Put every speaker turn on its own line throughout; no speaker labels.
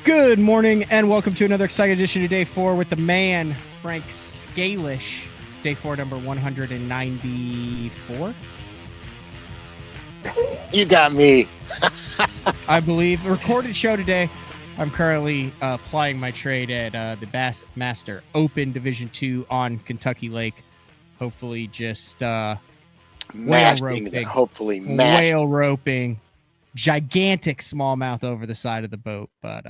Good morning and welcome to another exciting edition of Day 4 with the man, Frank Scalish. Day 4, number 194.
You got me.
I believe. A recorded show today. I'm currently plying my trade at the Bassmaster Open Division 2 on Kentucky Lake. Hopefully just whale roping. Whale roping. Gigantic smallmouth over the side of the boat. But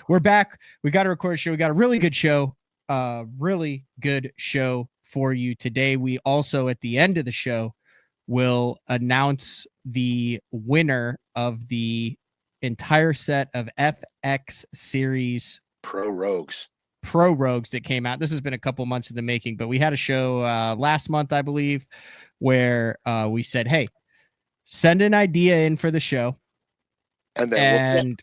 we're back. We got a recorded show. We got a really good show. Really good show for you today. We also, at the end of the show, will announce the winner of the entire set of FX Series
Pro Rogues
that came out. This has been a couple months in the making, but we had a show last month, I believe, where we said, hey, send an idea in for the show, and then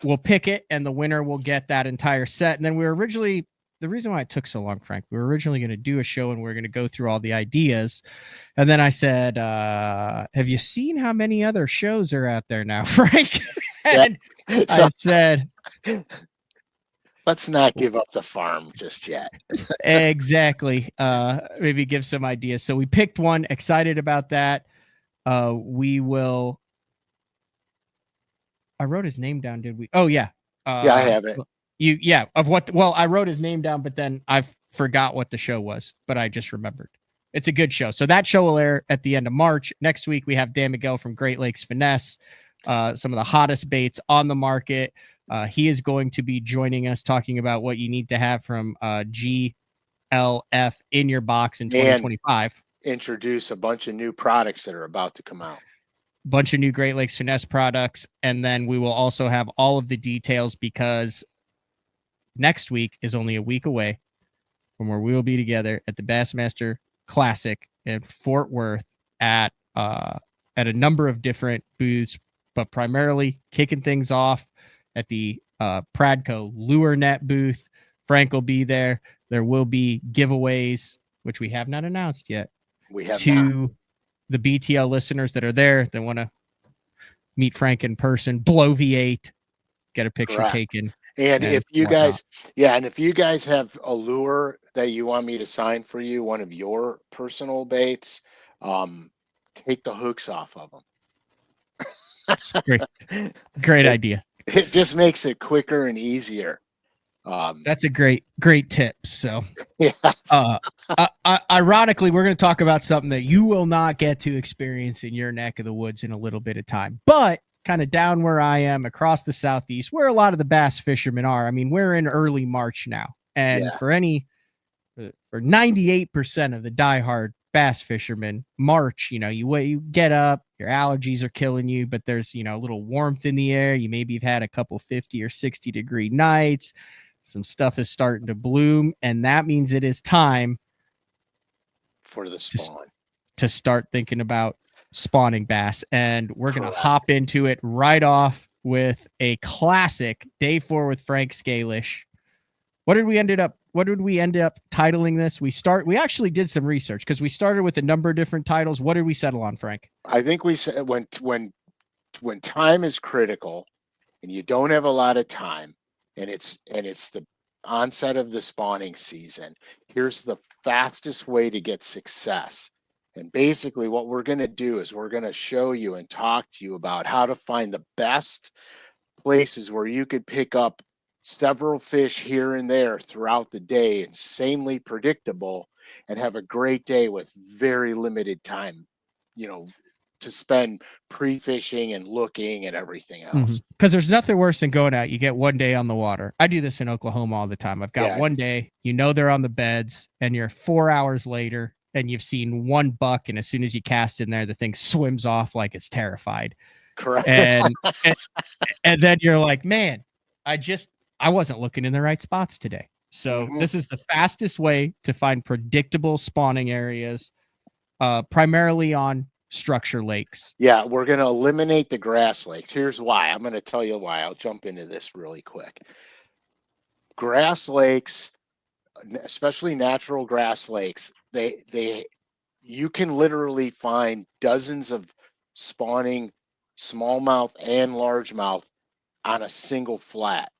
we'll pick it, and the winner will get that entire set. And then we were originally, the reason why it took so long, Frank, we were originally going to do a show and we are going to go through all the ideas. And then I said, have you seen how many other shows are out there now, Frank? And I said,
let's not give up the farm just yet.
Exactly. Maybe give some ideas. So we picked one, excited about that. We will. I wrote his name down. Did we? Oh yeah.
Yeah, I have it.
Of what? Well, I wrote his name down, but then I forgot what the show was. But I just remembered. It's a good show. So that show will air at the end of March. Next week we have Dan Miguel from Great Lakes Finesse. Some of the hottest baits on the market. He is going to be joining us, talking about what you need to have from GLF in your box in 2025.
Introduce a bunch of new products that are about to come out.
Bunch of new Great Lakes Finesse products. And then we will also have all of the details, because next week is only a week away from where we will be together at the Bassmaster Classic in Fort Worth at a number of different booths, but primarily kicking things off at the Pradco Lure Net booth. Frank will be there. There will be giveaways, which we have not announced yet.
We have
to the BTL listeners that are there that want to meet Frank in person, blow V8, get a picture taken.
And if you guys, and if you guys have a lure that you want me to sign for you, one of your personal baits, take the hooks off of
them. Great idea.
It just makes it quicker and easier.
That's a great tip. So, ironically, we're going to talk about something that you will not get to experience in your neck of the woods in a little bit of time, but kind of down where I am across the Southeast, where a lot of the bass fishermen are. I mean, we're in early March now, and for 98% of the diehard bass fishermen, March, you get up, your allergies are killing you, but there's, a little warmth in the air. You maybe have had a couple 50 or 60 degree nights. Some stuff is starting to bloom, and that means it is time
for the spawn
to start thinking about spawning bass. And we're going to hop into it right off with a classic Day 4 with Frank Scalish. What did we end up titling this? We actually did some research, because we started with a number of different titles. What did we settle on, Frank?
I think we said when time is critical and you don't have a lot of time, and it's the onset of the spawning season, here's the fastest way to get success. And basically what we're going to do is we're going to show you and talk to you about how to find the best places where you could pick up several fish here and there throughout the day, insanely predictable, and have a great day with very limited time, to spend pre-fishing and looking and everything else.
Because there's nothing worse than going out. You get one day on the water. I do this in Oklahoma all the time. I've got one day, they're on the beds, and you're 4 hours later and you've seen one buck, and as soon as you cast in there, the thing swims off like it's terrified.
Correct.
And then you're like, man, I wasn't looking in the right spots today. So this is the fastest way to find predictable spawning areas, primarily on structure lakes.
Yeah, we're going to eliminate the grass lakes. Here's why. I'm going to tell you why. I'll jump into this really quick. Grass lakes, especially natural grass lakes, you can literally find dozens of spawning smallmouth and largemouth on a single flat.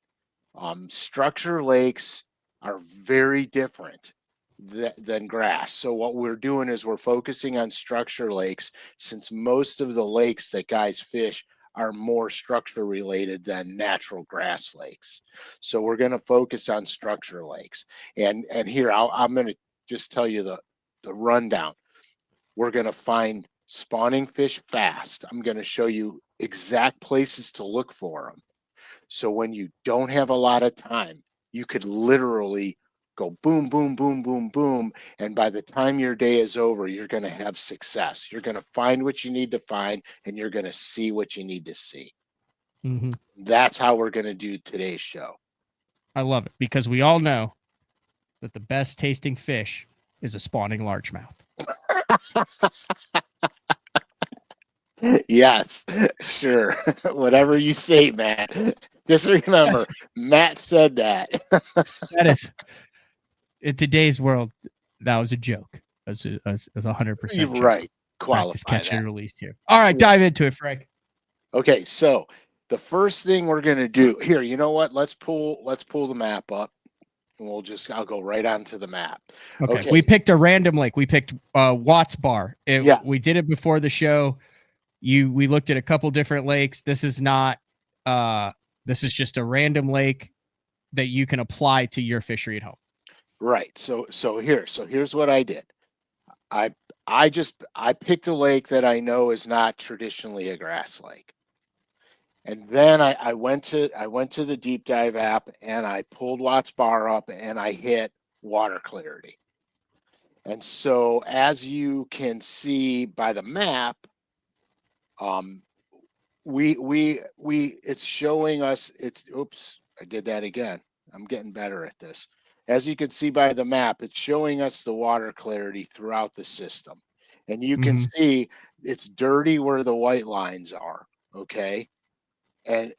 Structure lakes are very different than grass. So what we're doing is we're focusing on structure lakes, since most of the lakes that guys fish are more structure related than natural grass lakes. So we're going to focus on structure lakes. And here I'm going to just tell you the rundown. We're going to find spawning fish fast. I'm going to show you exact places to look for them. So when you don't have a lot of time, you could literally go boom, boom, boom, boom, boom. And by the time your day is over, you're going to have success. You're going to find what you need to find, and you're going to see what you need to see.
Mm-hmm.
That's how we're going to do today's show.
I love it, because we all know that the best tasting fish is a spawning largemouth.
Yes, sure. Whatever you say, Matt. Just remember, Matt said that.
That is, in today's world, that was a joke. That's a 100%
You're
joke.
right.
Practice,
Qualify
catch,
that.
and release here. All right,
Yeah.
dive into it, Frank.
Okay, so the first thing we're gonna do here, you know what? Let's pull the map up, and I'll go right onto the map.
Okay. We
Okay.
picked a random lake. We picked Watts Bar.
Yeah.
We did it before the show. We looked at a couple different lakes. This is not this is just a random lake that you can apply to your fishery at home.
Right. So here's what I did. I I picked a lake that I know is not traditionally a grass lake. And then I went to the deep dive app, and I pulled Watts Bar up, and I hit water clarity. And so as you can see by the map, um, it's showing us, oops, I did that again. I'm getting better at this. As you can see by the map, it's showing us the water clarity throughout the system. And you can see it's dirty where the white lines are, okay? And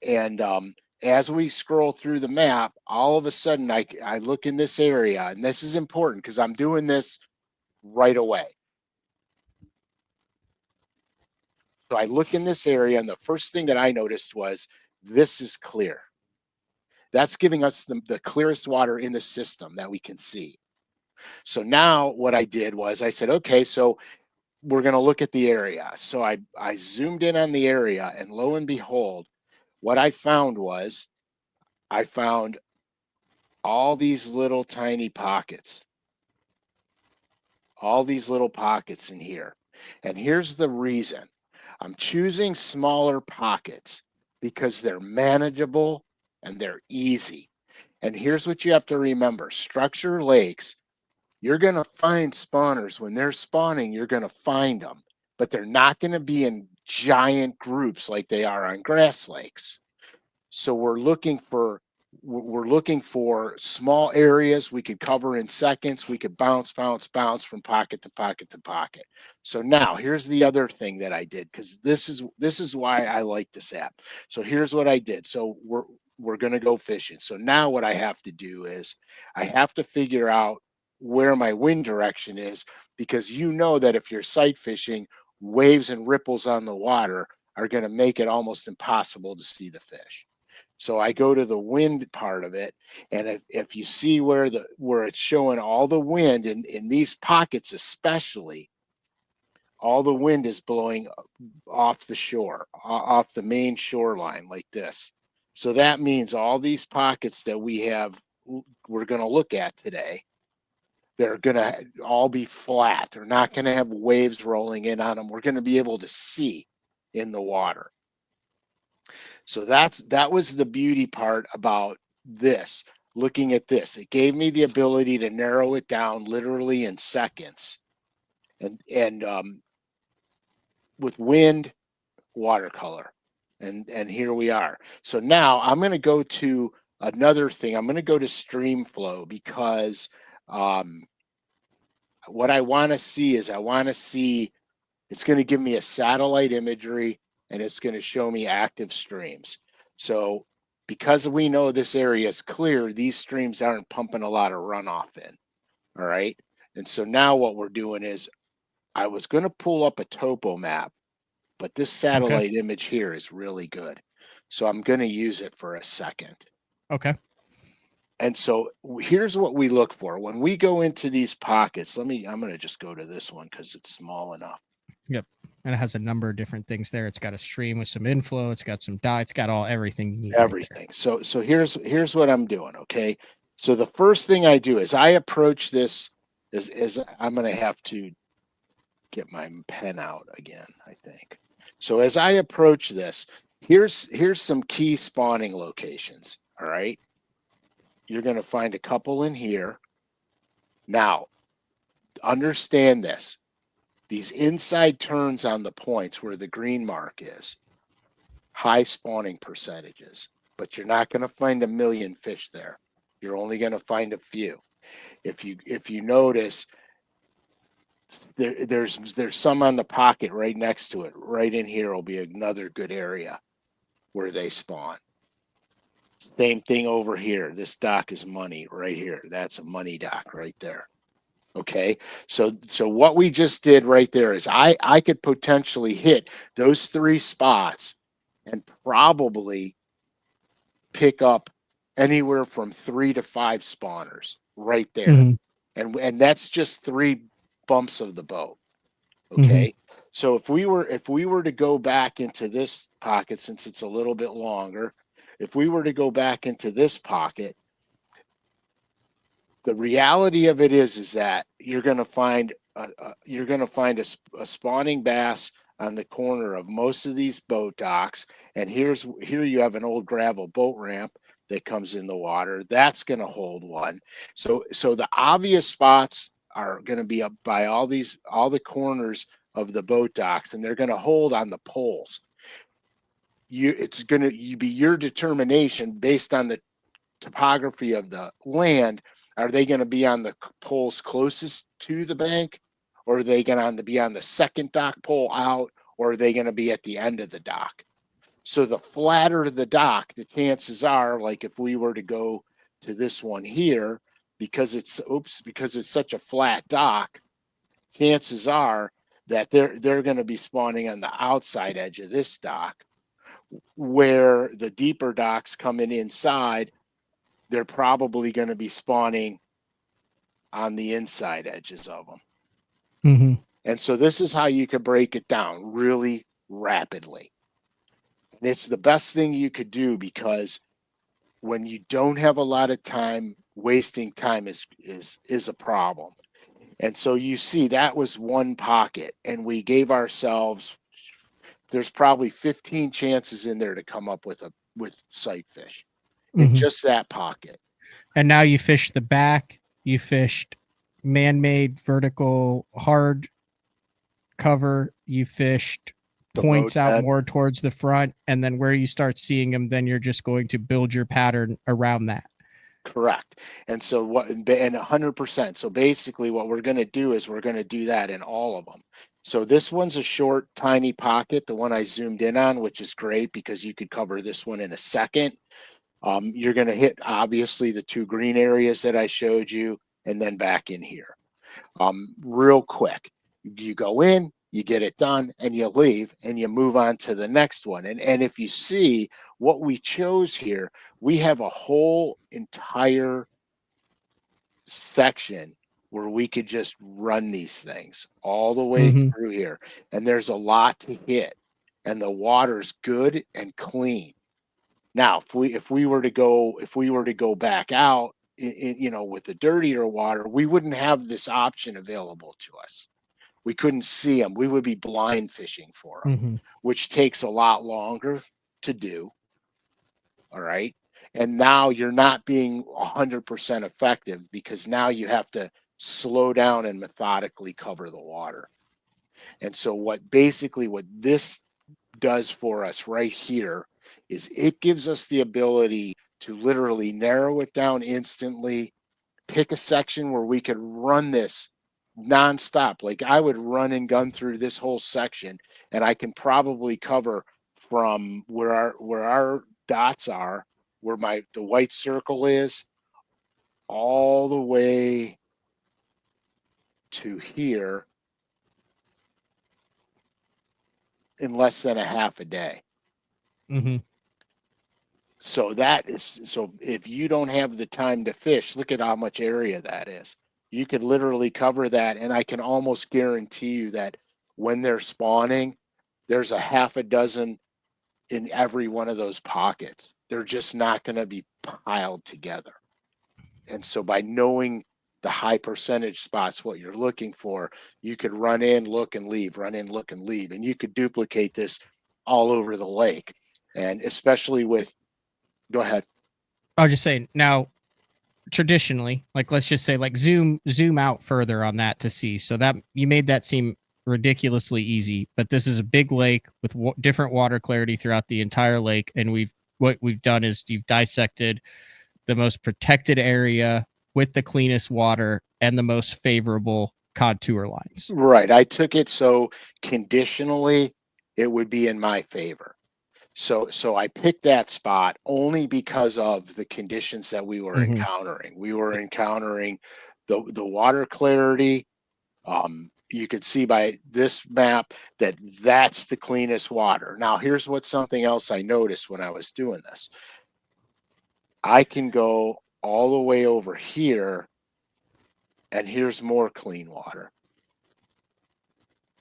as we scroll through the map, all of a sudden I look in this area, and this is important because I'm doing this right away. So I look in this area, and the first thing that I noticed was this is clear. That's giving us the clearest water in the system that we can see. So now what I did was I said, okay, so we're going to look at the area. So I zoomed in on the area, and lo and behold, what I found was I found all these little tiny pockets, all these little pockets in here. And here's the reason. I'm choosing smaller pockets because they're manageable and they're easy. And here's what you have to remember. Structure lakes, you're going to find spawners. When they're spawning, you're going to find them, but they're not going to be in giant groups like they are on grass lakes. So we're looking for small areas we could cover in seconds. We could bounce from pocket to pocket to pocket. So now here's the other thing that I did, because this is why I like this app. So here's what I did. So we're going to go fishing. So now what I have to do is I have to figure out where my wind direction is, because you know that if you're sight fishing, waves and ripples on the water are going to make it almost impossible to see the fish. So I go to the wind part of it, and if you see where it's showing all the wind in these pockets, especially, all the wind is blowing off the shore, off the main shoreline like this. So that means all these pockets that we're going to look at today, they're going to all be flat. They're not going to have waves rolling in on them. We're going to be able to see in the water. So that was the beauty part about this. Looking at this, it gave me the ability to narrow it down literally in seconds. And with wind, watercolor, and here we are. So now I'm going to go to another thing. I'm going to go to stream flow, because what I want to see is it's going to give me a satellite imagery, and it's going to show me active streams. So because we know this area is clear, these streams aren't pumping a lot of runoff in. All right. And so now what we're doing is I was going to pull up a topo map, but this satellite image here is really good. So I'm going to use it for a second.
Okay.
And so here's what we look for when we go into these pockets. I'm going to just go to this one because it's small enough.
Yep. And it has a number of different things there. It's got a stream with some inflow. It's got some dye. It's got everything you need.
Everything.
Right,
so here's what I'm doing. Okay. So the first thing I do is I approach this is I'm going to have to get my pen out again, I think. So as I approach this, here's some key spawning locations. All right. You're going to find a couple in here. Now, understand this. These inside turns on the points where the green mark is, high spawning percentages, but you're not going to find a million fish there. You're only going to find a few. If you notice, there's some on the pocket right next to it. Right in here will be another good area where they spawn. Same thing over here. This dock is money right here. That's a money dock right there. Okay, so what we just did right there is I could potentially hit those 3 spots and probably pick up anywhere from 3 to 5 spawners right there.
Mm-hmm.
And that's just 3 bumps of the boat. Okay. Mm-hmm. So if we were to go back into this pocket, since it's a little bit longer, if we were to go back into this pocket, the reality of it is that you're going to find a spawning bass on the corner of most of these boat docks, and here you have an old gravel boat ramp that comes in the water. That's going to hold one. So the obvious spots are going to be up by all the corners of the boat docks, and they're going to hold on the poles. It's going to be your determination based on the topography of the land. Are they going to be on the poles closest to the bank, or are they going to be on the second dock pole out, or are they going to be at the end of the dock? So the flatter the dock, the chances are, like if we were to go to this one here, because it's such a flat dock, chances are that they're going to be spawning on the outside edge of this dock, where the deeper docks coming inside, they're probably going to be spawning on the inside edges of them.
Mm-hmm.
And so this is how you could break it down really rapidly. And it's the best thing you could do, because when you don't have a lot of time, wasting time is a problem. And so you see that was one pocket, and we gave ourselves, there's probably 15 chances in there to come up with sight fish in just that pocket.
And now you fish the back, you fished man-made vertical hard cover, you fished points out more towards the front, and then where you start seeing them, then you're just going to build your pattern around that.
Correct. And so and 100%. So basically what we're going to do is we're going to do that in all of them. So this one's a short, tiny pocket, the one I zoomed in on, which is great because you could cover this one in a second. You're going to hit, obviously, the 2 green areas that I showed you, and then back in here. Real quick, you go in, you get it done, and you leave, and you move on to the next one. And if you see what we chose here, we have a whole entire section where we could just run these things all the way through here. And there's a lot to hit, and the water's good and clean. Now, if we were to go back out, with the dirtier water, we wouldn't have this option available to us. We couldn't see them. We would be blind fishing for them, which takes a lot longer to do. All right. And now you're not being 100% effective, because now you have to slow down and methodically cover the water. And so what this does for us right here is it gives us the ability to literally narrow it down instantly, pick a section where we could run this nonstop. Like I would run and gun through this whole section, and I can probably cover from where our dots are, where the white circle is, all the way to here in less than a half a day. So that is, so if you don't have the time to fish, look at how much area that is. You could literally cover that, and I can almost guarantee you that when they're spawning, there's a half a dozen in every one of those pockets. They're just not going to be piled together. And so by knowing the high percentage spots, what you're looking for, you could run in, look and leave, run in, look and leave. And you could duplicate this all over the lake. And especially with, go ahead.
I was just saying now, traditionally, like let's just say like zoom out further on that to see. So that you made that seem ridiculously easy, but this is a big lake with different water clarity throughout the entire lake, and what we've done is you've dissected the most protected area with the cleanest water and the most favorable contour lines.
Right. I took it so conditionally it would be in my favor. So I picked that spot only because of the conditions that we were encountering. We were encountering the water clarity. You could see by this map that that's the cleanest water. Now, here's what something else I noticed when I was doing this. I can go all the way over here, and here's more clean water.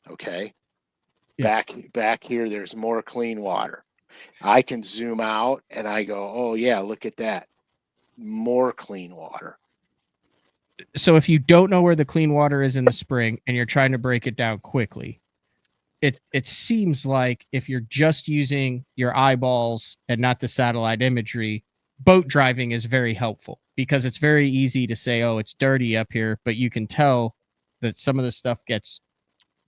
Okay.
Yeah.
Back here, there's more clean water. I can zoom out and I go, oh yeah, look at that. More clean water.
So if you don't know where the clean water is in the spring and you're trying to break it down quickly, it seems like if you're just using your eyeballs and not the satellite imagery, boat driving is very helpful because it's very easy to say, oh, it's dirty up here, but you can tell that some of the stuff gets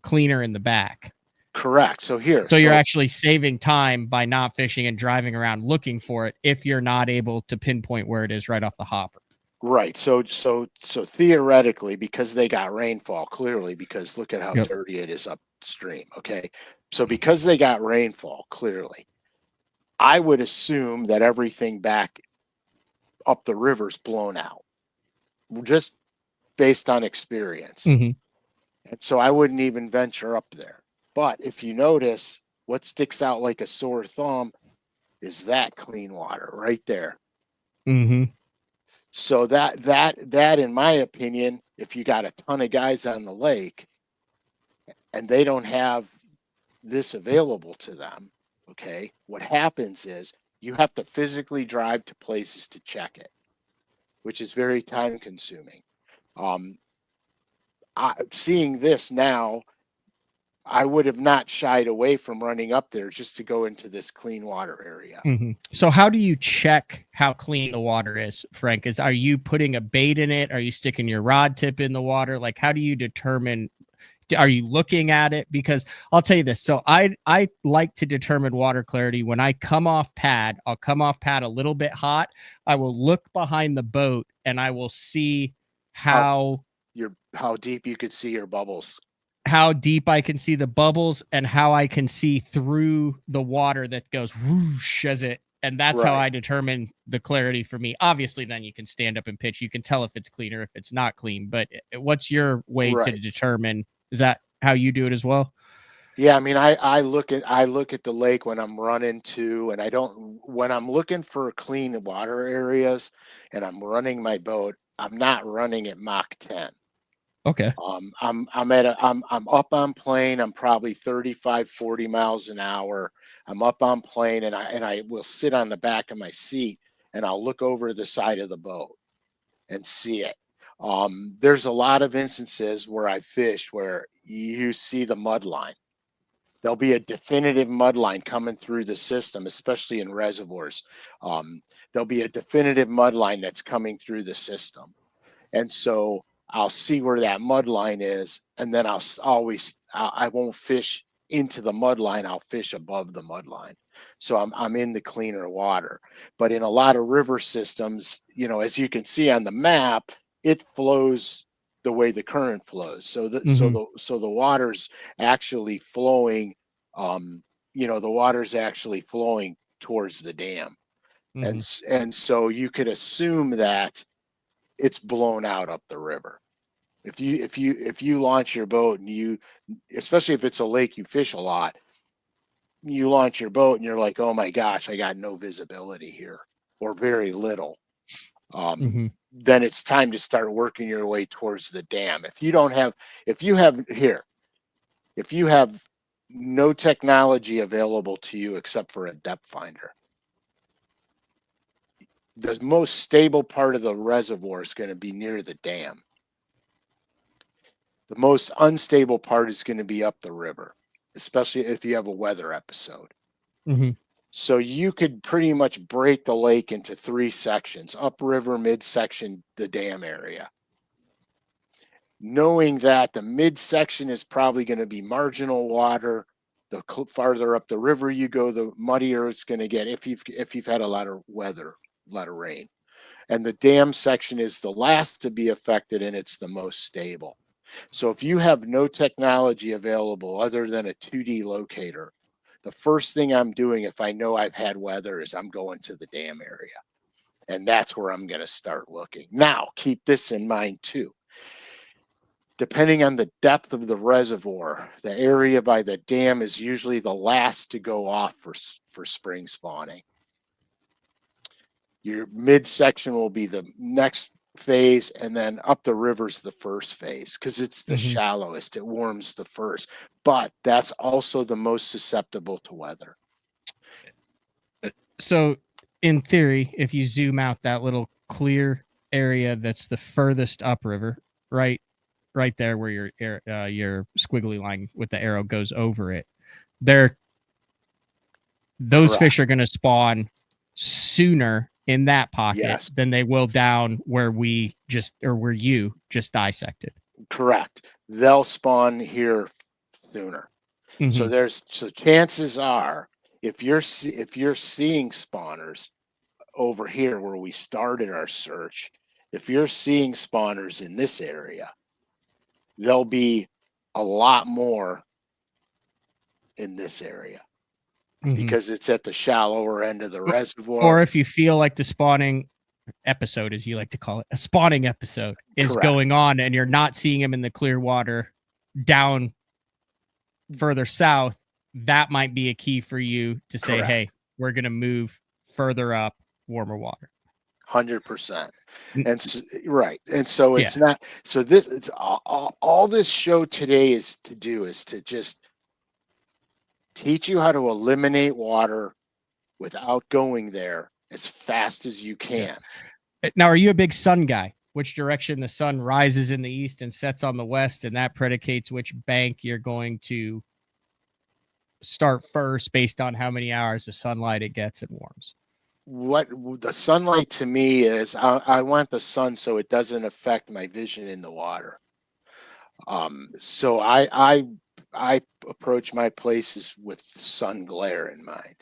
cleaner in the back.
Correct. So here,
so you're actually saving time by not fishing and driving around looking for it if you're not able to pinpoint where it is right off the hopper.
Right. So theoretically, because they got rainfall, clearly, because look at how dirty it is upstream. Okay. So because they got rainfall, clearly, I would assume that everything back up the river's blown out, just based on experience. And so I wouldn't even venture up there. But if you notice, what sticks out like a sore thumb is that clean water right there. So that in my opinion, if you got a ton of guys on the lake and they don't have this available to them, okay, what happens is you have to physically drive to places to check it, which is very time consuming. Seeing this now, I would have not shied away from running up there just to go into this clean water area.
So how do you check how clean the water is, Frank? Are you putting a bait in it? Are you sticking your rod tip in the water? Like, how do you determine? Are you looking at it? Because I'll tell you this. So I like to determine water clarity when I come off pad. I'll come off pad a little bit hot. I will look behind the boat and I will see how
deep you could see your bubbles.
How deep I can see the bubbles and how I can see through the water that goes whoosh as it. And that's how I determine the clarity for me. Obviously, then you can stand up and pitch. You can tell if it's clean or if it's not clean. But what's your way to determine? Is that how you do it as well?
Yeah, I mean, I look at the lake when I'm running to, and when I'm looking for clean water areas and I'm running my boat, I'm not running at Mach 10.
Okay.
I'm up on plane. I'm probably 35, 40 miles an hour. I'm up on plane and I will sit on the back of my seat and I'll look over the side of the boat and see it. There's a lot of instances where I fished where you see the mud line. There'll be a definitive mud line coming through the system, especially in reservoirs. There'll be a definitive mud line that's coming through the system. And so I'll see where that mud line is, and then I won't fish into the mud line. I'll fish above the mud line, so I'm in the cleaner water. But in a lot of river systems, as you can see on the map, it flows the way the current flows. So the water's actually flowing. The water's actually flowing towards the dam, and so you could assume that it's blown out up the river. If you launch your boat and especially if it's a lake you fish a lot, you launch your boat and you're like, oh my gosh, I got no visibility here or very little.
Mm-hmm.
Then it's time to start working your way towards the dam. If you have no technology available to you except for a depth finder, the most stable part of the reservoir is going to be near the dam. The most unstable part is going to be up the river, especially if you have a weather episode.
Mm-hmm.
So you could pretty much break the lake into 3 sections: upriver, midsection, the dam area. Knowing that the midsection is probably going to be marginal water, the farther up the river you go, the muddier it's going to get if you've had a lot of weather, a lot of rain. And the dam section is the last to be affected, and it's the most stable. So if you have no technology available other than a 2D locator, the first thing I'm doing if I know I've had weather is I'm going to the dam area. And that's where I'm going to start looking. Now, keep this in mind too. Depending on the depth of the reservoir, the area by the dam is usually the last to go off for spring spawning. Your midsection will be the next phase, and then up the river's the first phase because it's the
Mm-hmm.
shallowest. It warms the first, but that's also the most susceptible to weather.
So, in theory, if you zoom out that little clear area that's the furthest upriver, right there where your squiggly line with the arrow goes over it, those
Correct.
fish are going to spawn sooner in that pocket
Yes.
than they will down where you just dissected.
Correct. They'll spawn here sooner.
Mm-hmm.
So chances are if you're seeing spawners over here where we started our search, if you're seeing spawners in this area, there'll be a lot more in this area because it's at the shallower end of the reservoir.
Or if you feel like the spawning episode, as you like to call it, a spawning episode is
Correct.
going on and you're not seeing them in the clear water down further south, that might be a key for you to say,
Correct.
hey, we're going to move further up warmer water.
100%. And so, right. And so it's
Yeah.
not, so this, it's all this show today is to just teach you how to eliminate water without going there as fast as you can.
Yeah. Now, are you a big sun guy? Which direction the sun rises in the east and sets on the west, and that predicates which bank you're going to start first based on how many hours of sunlight it gets and warms.
What the sunlight to me is, I want the sun so it doesn't affect my vision in the water. So I approach my places with sun glare in mind.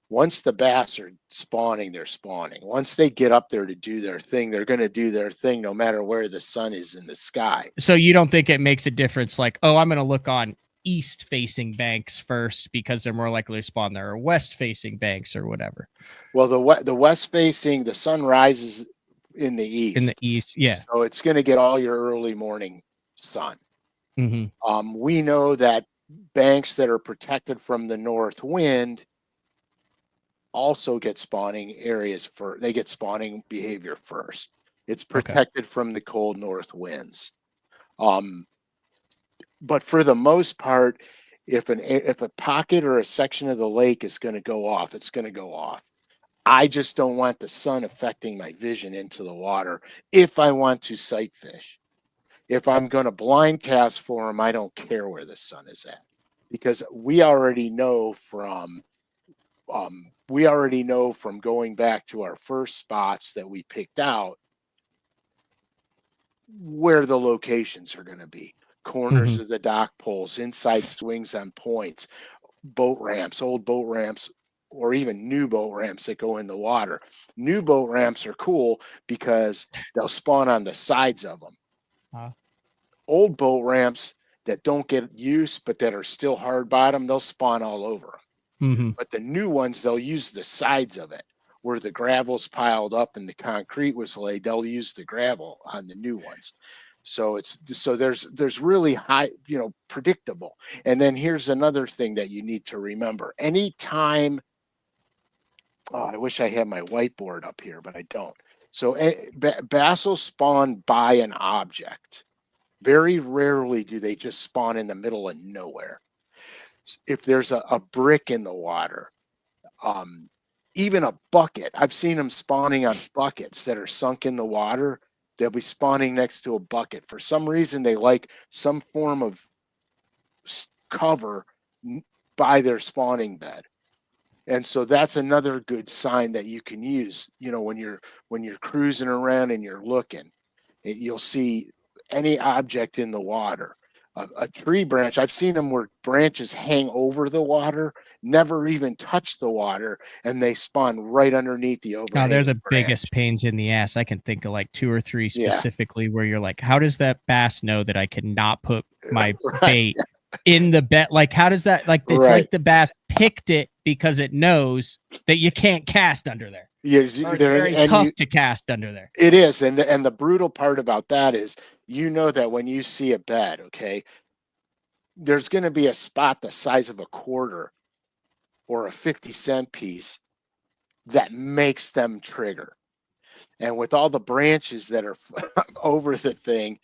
Once the bass are spawning, they're spawning. Once they get up there to do their thing, they're going to do their thing no matter where the sun is in the sky.
So you don't think it makes a difference like, oh, I'm going to look on east facing banks first because they're more likely to spawn there, or west facing banks or whatever?
Well, the west facing, the sun rises in the east.
In the east, yeah.
So it's going to get all your early morning sun.
Mm-hmm.
We know that banks that are protected from the north wind also get spawning areas they get spawning behavior first. It's protected from the cold north winds. But for the most part, if a pocket or a section of the lake is going to go off, it's going to go off. I just don't want the sun affecting my vision into the water if I want to sight fish. If I'm going to blind cast for them, I don't care where the sun is at, because we already know from going back to our first spots that we picked out where the locations are going to be. Corners of the dock poles, inside swings on points, boat ramps, old boat ramps, or even new boat ramps that go in the water. New boat ramps are cool because they'll spawn on the sides of them. Old boat ramps that don't get use but that are still hard bottom, they'll spawn all over them. But the new ones, they'll use the sides of it where the gravel's piled up and the concrete was laid. They'll use the gravel on the new ones. So there's really high, predictable. And then here's another thing that you need to remember. Anytime, oh, I wish I had my whiteboard up here, but I don't. So bass will spawn by an object. Very rarely do they just spawn in the middle of nowhere. If there's a brick in the water, even a bucket, I've seen them spawning on buckets that are sunk in the water. They'll be spawning next to a bucket. For some reason, they like some form of cover by their spawning bed. And so that's another good sign that you can use, when you're cruising around and you're looking. You'll see any object in the water. A tree branch, I've seen them where branches hang over the water, never even touch the water, and they spawn right underneath the overhanging
Oh, they're the
branch.
biggest pains in the ass. I can think of like 2 or 3
Yeah.
specifically where you're like, how does that bass know that I cannot put my
Right.
bait in the bed? Like, how does that, like, it's
Right.
like the bass picked it because it knows that you can't cast under there.
Yeah,
Or it's very tough to cast under there.
It is, and the brutal part about that is, that when you see a bed, okay, there's going to be a spot the size of a quarter or a 50-cent piece that makes them trigger. And with all the branches that are over the thing,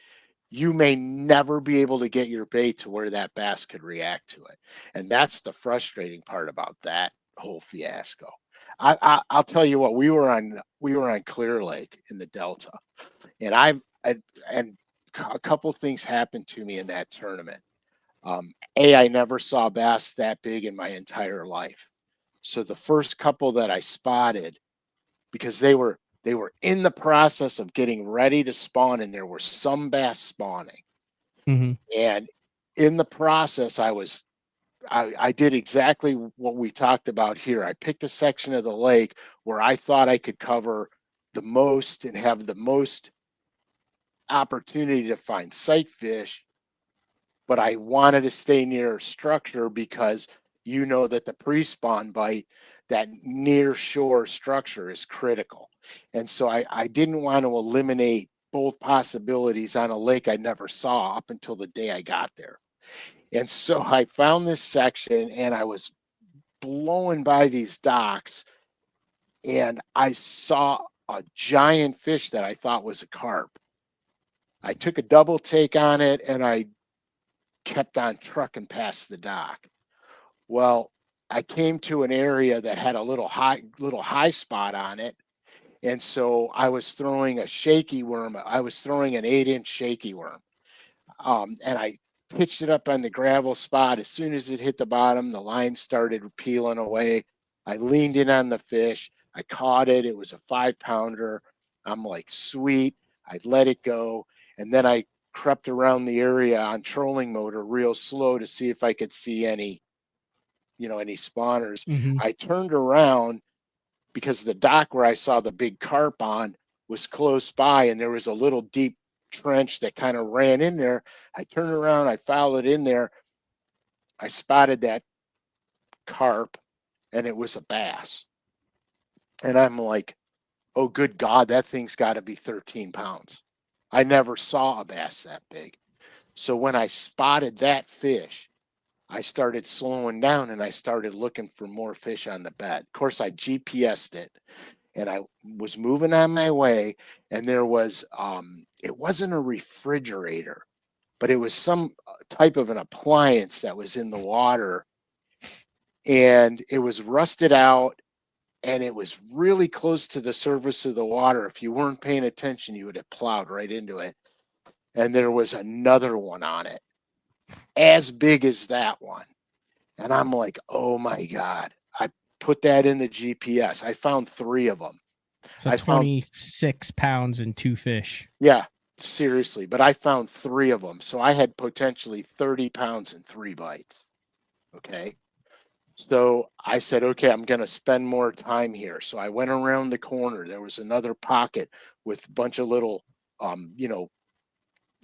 you may never be able to get your bait to where that bass could react to it. And that's the frustrating part about that whole fiasco. I'll tell you what, we were on Clear Lake in the Delta, and and a couple things happened to me in that tournament. I never saw bass that big in my entire life. So the first couple that I spotted, because they were in the process of getting ready to spawn, and there were some bass spawning.
Mm-hmm.
And in the process, I did exactly what we talked about here. I picked a section of the lake where I thought I could cover the most and have the most opportunity to find sight fish, but I wanted to stay near structure because that the pre-spawn bite, that near shore structure is critical. And so I didn't want to eliminate both possibilities on a lake I never saw up until the day I got there. And so I found this section, and I was blowing by these docks, and I saw a giant fish that I thought was a carp. I took a double take on it, and I kept on trucking past the dock. Well, I came to an area that had a little high spot on it. And so I was throwing a shaky worm. I was throwing an 8-inch shaky worm. And I pitched it up on the gravel spot. As soon as it hit the bottom, the line started peeling away. I leaned in on the fish. I caught it. It was a 5-pounder. I'm like, sweet. I let it go. And then I crept around the area on trolling motor real slow to see if I could see any spawners.
Mm-hmm.
I turned around because the dock where I saw the big carp on was close by, and there was a little deep trench that kind of ran in there. I turned around, I followed in there. I spotted that carp, and it was a bass. And I'm like, oh, good God, that thing's got to be 13 pounds. I never saw a bass that big. So when I spotted that fish, I started slowing down, and I started looking for more fish on the bed. Of course, I GPSed it, and I was moving on my way, and there was, it wasn't a refrigerator, but it was some type of an appliance that was in the water, and it was rusted out, and it was really close to the surface of the water. If you weren't paying attention, you would have plowed right into it. And there was another one on it, as big as that one. And I'm like, oh my God. I put that in the GPS. I found 3 of them.
So
I found
26 pounds and 2 fish.
Yeah, seriously. But I found 3 of them. So I had potentially 30 pounds and 3 bites. Okay. So I said, okay, I'm going to spend more time here. So I went around the corner. There was another pocket with a bunch of little,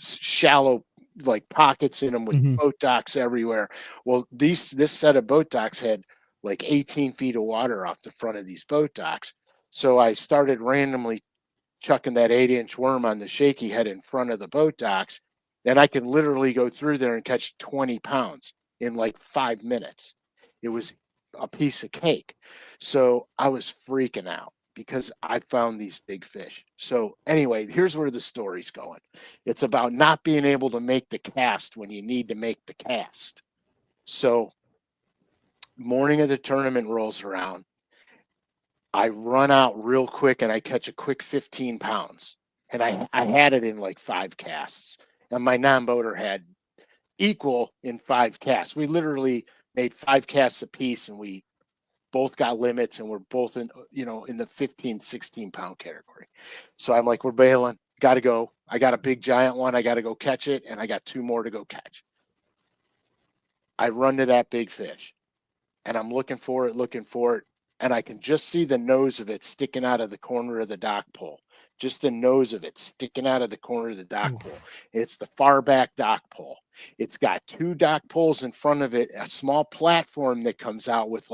shallow like pockets in them with boat docks everywhere. Well, this set of boat docks had like 18 feet of water off the front of these boat docks. So I started randomly chucking that 8-inch worm on the shaky head in front of the boat docks, and I can literally go through there and catch 20 pounds in like 5 minutes. It was a piece of cake. So I was freaking out because I found these big fish. So anyway, here's where the story's going. It's about not being able to make the cast when you need to make the cast. So morning of the tournament rolls around. I run out real quick and I catch a quick 15 pounds. And I had it in like 5 casts. And my non-boater had equal in 5 casts. We literally made 5 casts apiece and we both got limits and we're both in, in the 15, 16 pound category. So I'm like, we're bailing, got to go. I got a big giant one. I got to go catch it. And I got 2 more to go catch. I run to that big fish and I'm looking for it. And I can just see the nose of it sticking out of the corner of the dock pole. Just the nose of it sticking out of the corner of the dock pole. It's the far back dock pole. It's got 2 dock poles in front of it, a small platform that comes out with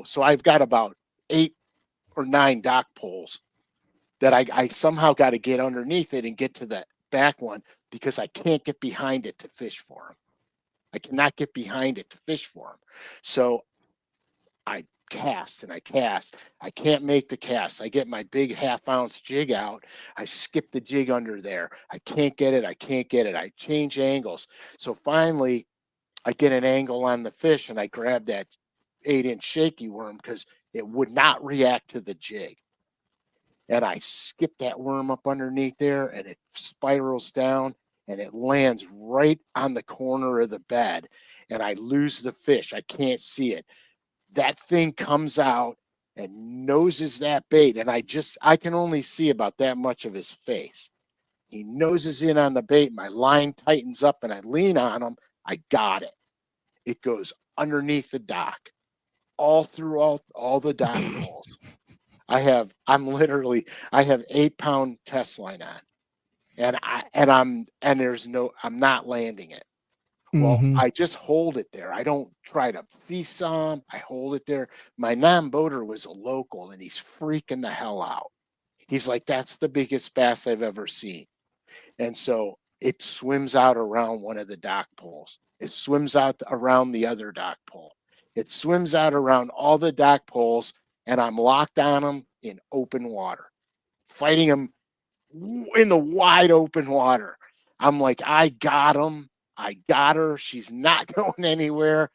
so I've got about 8 or 9 dock poles that I somehow got to get underneath it and get to the back one because I can't get behind it to fish for them. I cannot get behind it to fish for them. So I cast and I cast. I can't make the cast. I get my big 1/2 ounce jig out. I skip the jig under there. I can't get it. I change angles. So finally, I get an angle on the fish and I grab that 8-inch shaky worm because it would not react to the jig. And I skip that worm up underneath there and it spirals down and it lands right on the corner of the bed. And I lose the fish. I can't see it. That thing comes out and noses that bait. And I can only see about that much of his face. He noses in on the bait. My line tightens up and I lean on him. I got it. It goes underneath the dock, all through all the dock poles. I have 8-pound test line on. I'm not landing it. Well, I just hold it there. I don't try to see some. I hold it there. My non-boater was a local and he's freaking the hell out. He's like, that's the biggest bass I've ever seen. And so it swims out around one of the dock poles. It swims out around the other dock pole. It swims out around all the dock poles, and I'm locked on them in open water, fighting them in the wide open water. I'm like, I got him. I got her. She's not going anywhere.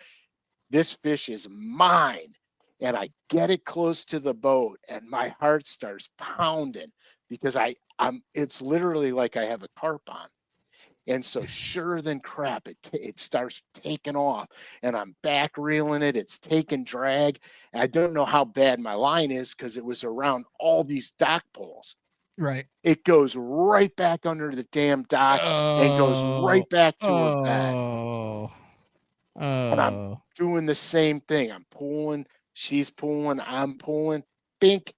This fish is mine. And I get it close to the boat and my heart starts pounding because it's literally like I have a carp on. And so sure than crap, it starts taking off and I'm back reeling it. It's taking drag. I don't know how bad my line is because it was around all these dock poles.
Right.
It goes right back under the damn dock and goes right back to her bed. And I'm doing the same thing. I'm pulling, she's pulling, I'm pulling, bink,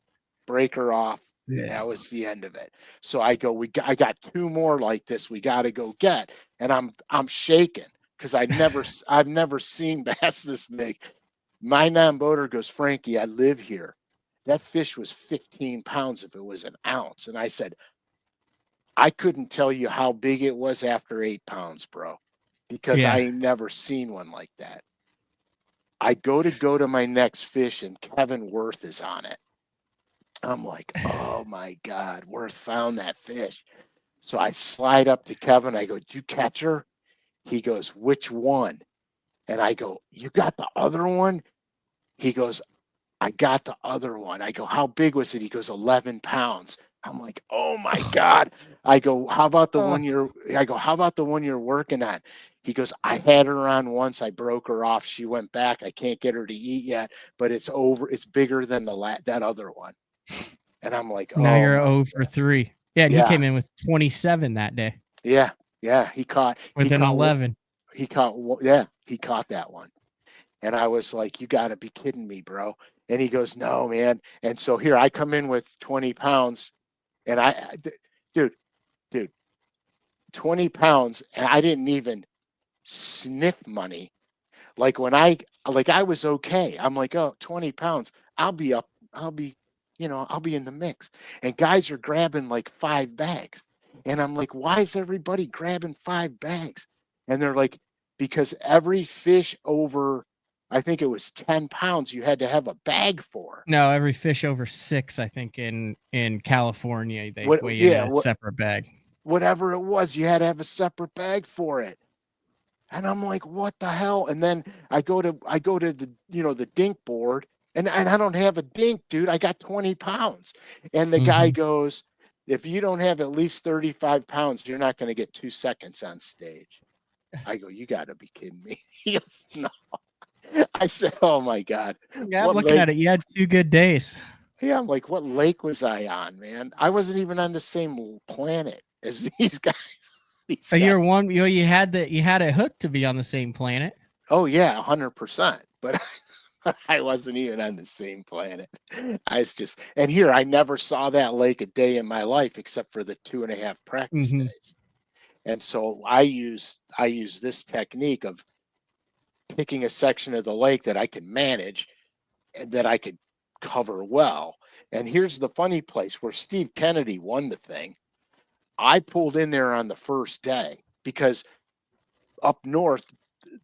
break her off. Yes. And that was the end of it. So I go, I got 2 more like this. We got to go get. And I'm shaking because I've never seen bass this big. My non-boater goes, Frankie, I live here. That fish was 15 pounds if it was an ounce. And I said, I couldn't tell you how big it was after 8 pounds, bro, because I ain't never seen one like that. I go to my next fish and Kevin Worth is on it. I'm like, oh my God, Worth found that fish. So I slide up to Kevin. I go, did you catch her? He goes, which one? And I go, you got the other one? He goes, I got the other one. I go, how big was it? He goes, 11 pounds. I'm like, oh my God. I go, how about the one you're working on? He goes, I had her on once. I broke her off. She went back. I can't get her to eat yet, but it's over. It's bigger than that other one. And I'm like,
now you're 0 for 3. Yeah. And he came in with 27 that day.
Yeah. Yeah. He caught
11.
He caught that one. And I was like, you got to be kidding me, bro. And he goes, no, man. And so here I come in with 20 pounds and dude, 20 pounds. And I didn't even sniff money. Like I was okay. I'm like, oh, 20 pounds. I'll be I'll be in the mix. And guys are grabbing like 5 bags. And I'm like, why is everybody grabbing 5 bags? And they're like, because every fish over, I think it was 10 pounds, you had to have a bag for.
No, every fish over 6, I think in California, they
What,
weigh in
yeah,
a separate bag.
whatever it was, you had to have a separate bag for it. And I'm like, what the hell? And then I go to the, the dink board, and I don't have a dink, dude. I got 20 pounds. And the guy goes, if you don't have at least 35 pounds, you're not going to get 2 seconds on stage. I go, you got to be kidding me. He goes, no. I said, oh my God.
Yeah, I'm looking at it. You had 2 good days.
Yeah, I'm like, what lake was I on, man? I wasn't even on the same planet as these guys.
So you're one, you had it hooked to be on the same planet.
Oh yeah, 100%. But I wasn't even on the same planet. I was just, and here I never saw that lake a day in my life except for the 2.5 practice days. And so I use this technique of picking a section of the lake that I can manage and that I could cover well. And here's the funny place where Steve Kennedy won the thing. I pulled in there on the first day because up north,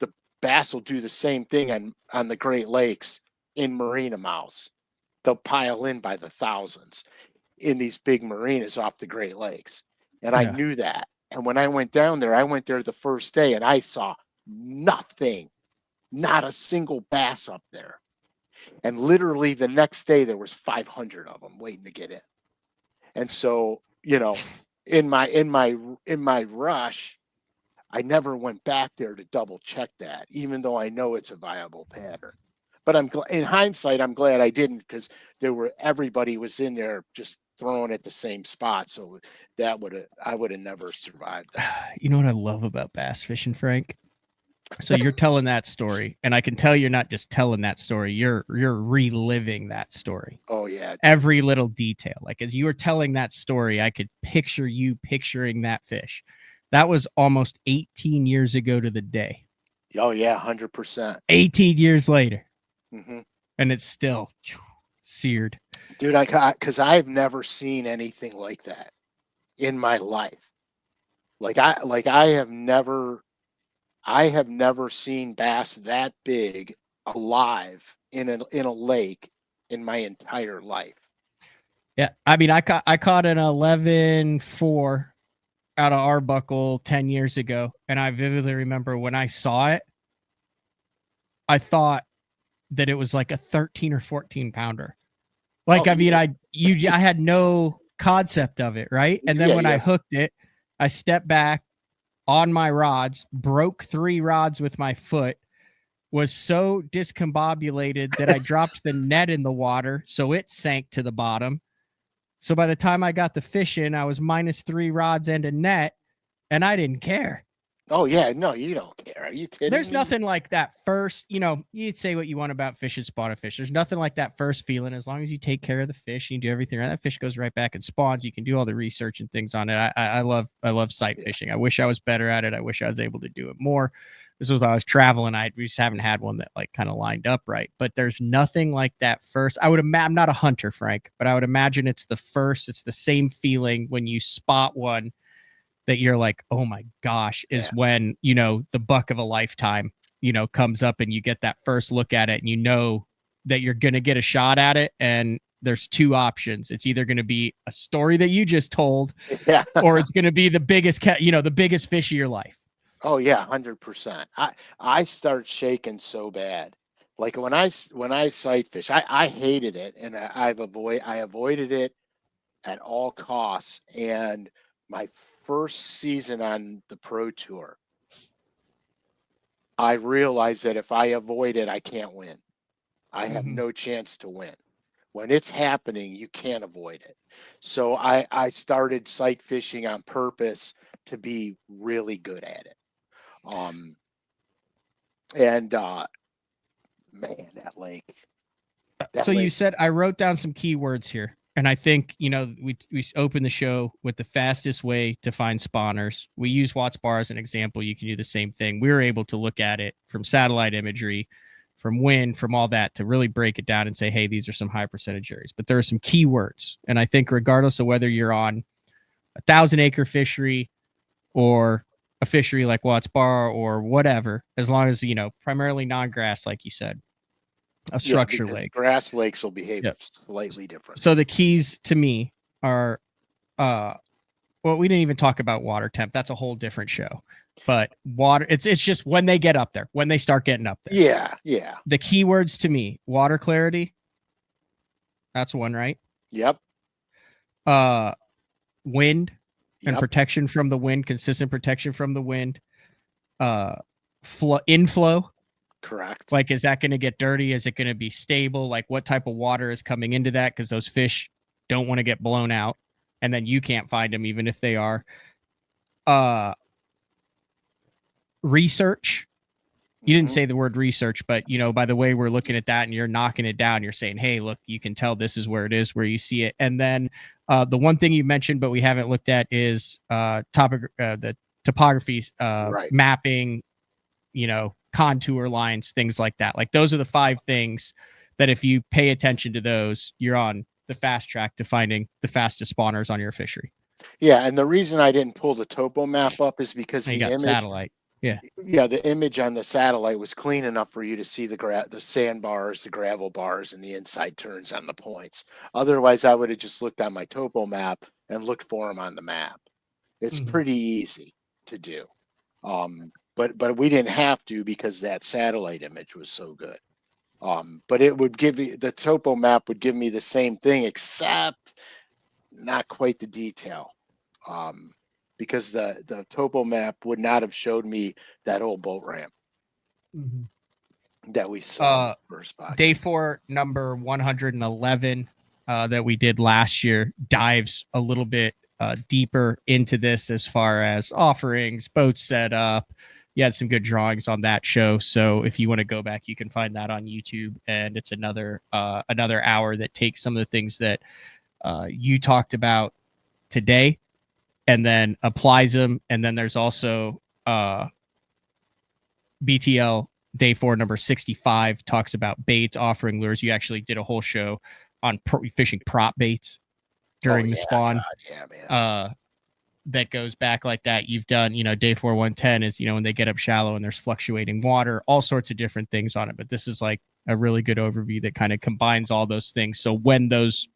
the bass will do the same thing on the Great Lakes in marina mouths. They'll pile in by the thousands in these big marinas off the Great Lakes. And I knew that. And when I went down there, I went there the first day and I saw nothing, not a single bass up there. And literally the next day there was 500 of them waiting to get in. And so, in my rush, I never went back there to double check that, even though I know it's a viable pattern. But in hindsight, I'm glad I didn't, because everybody was in there just throwing at the same spot. So I would have never survived that.
You know what I love about bass fishing, Frank? So you're telling that story, and I can tell you're not just telling that story, you're reliving that story.
Oh yeah. Dude.
Every little detail. Like as you were telling that story, I could picture you picturing that fish. That was almost 18 years ago to the day.
Oh yeah, 100%.
18 years later. And it's still seared.
Dude, because I've never seen anything like that in my life. I have never seen bass that big alive in a lake in my entire life.
Yeah, I mean, I caught an 11.4 out of Arbuckle 10 years ago, and I vividly remember when I saw it, I thought that it was like a 13 or 14 pounder. Like, I had no concept of it, right? And then when I hooked it, I stepped back on my rods, broke 3 rods with my foot, was so discombobulated that I dropped the net in the water, so it sank to the bottom. So by the time I got the fish in, I was minus 3 rods and a net, and I didn't care.
Oh, yeah. No, you don't care. Are you kidding
There's
me?
nothing like that first, you'd say what you want about fish and spot a fish. There's nothing like that first feeling. As long as you take care of the fish, you do everything right, that fish goes right back and spawns. You can do all the research and things on it. I love sight fishing. I wish I was better at it. I wish I was able to do it more. This was, I was traveling. We just haven't had one that like kind of lined up right. But there's nothing like that first. I'm not a hunter, Frank, but I would imagine it's the same feeling when you spot one that you're like, oh my gosh, is when, the buck of a lifetime, comes up and you get that first look at it and you know that you're going to get a shot at it. And there's 2 options. It's either going to be a story that you just told, or it's going to be the biggest, the biggest fish of your life.
Oh yeah, 100%. I start shaking so bad. Like when I sight fish, I hated it, and I avoided it at all costs. And my first season on the Pro Tour, I realized that if I avoid it, I can't win. I have no chance to win. When it's happening, you can't avoid it. So I started sight fishing on purpose to be really good at it. Man, that lake.
You said, I wrote down some keywords here. And I think, we opened the show with the fastest way to find spawners. We use Watts Bar as an example. You can do the same thing. We were able to look at it from satellite imagery from wind, from all that, to really break it down and say, hey, these are some high percentage areas. But there are some key words. And I think regardless of whether you're on 1,000-acre fishery or a fishery like Watts Bar or whatever, as long as, primarily non-grass, like you said, a structure lake.
Grass lakes will behave slightly different.
So the keys to me are, well, we didn't even talk about water temp. That's a whole different show. But water, it's just when they get up there, when they start getting up there.
Yeah.
The keywords to me: water clarity. That's one, right?
Yep.
Wind and protection from the wind, consistent protection from the wind. Inflow.
Correct.
Like, is that going to get dirty? Is it going to be stable? Like, what type of water is coming into that? Because those fish don't want to get blown out, and then you can't find them even if they are. Research. You didn't say the word research, but by the way we're looking at that and you're knocking it down, you're saying, hey, look, you can tell this is where it is, where you see it. And then the one thing you mentioned but we haven't looked at is the topography,
right.
mapping, contour lines, things like that. Like, those are the 5 things that if you pay attention to those, you're on the fast track to finding the fastest spawners on your fishery.
Yeah, and the reason I didn't pull the topo map up is because
the image, satellite.
Yeah, the image on the satellite was clean enough for you to see the sandbars, the gravel bars, and the inside turns on the points. Otherwise, I would have just looked on my topo map and looked for them on the map. It's pretty easy to do, but we didn't have to because that satellite image was so good. But it would give you, the topo map would give me the same thing, except not quite the detail. Because the topo map would not have showed me that old boat ramp that we saw first spot.
Day 4, number 111, that we did last year, dives a little bit deeper into this as far as offerings, boats set up. You had some good drawings on that show, so if you want to go back, you can find that on YouTube. And it's another hour that takes some of the things that you talked about today and then applies them. And then there's also BTL Day 4, number 65, talks about baits, offering lures. You actually did a whole show on fishing prop baits during the spawn.
God, yeah, man.
That goes back like that. You've done, Day 4, 110 is, when they get up shallow and there's fluctuating water, all sorts of different things on it. But this is like a really good overview that kind of combines all those things. So when those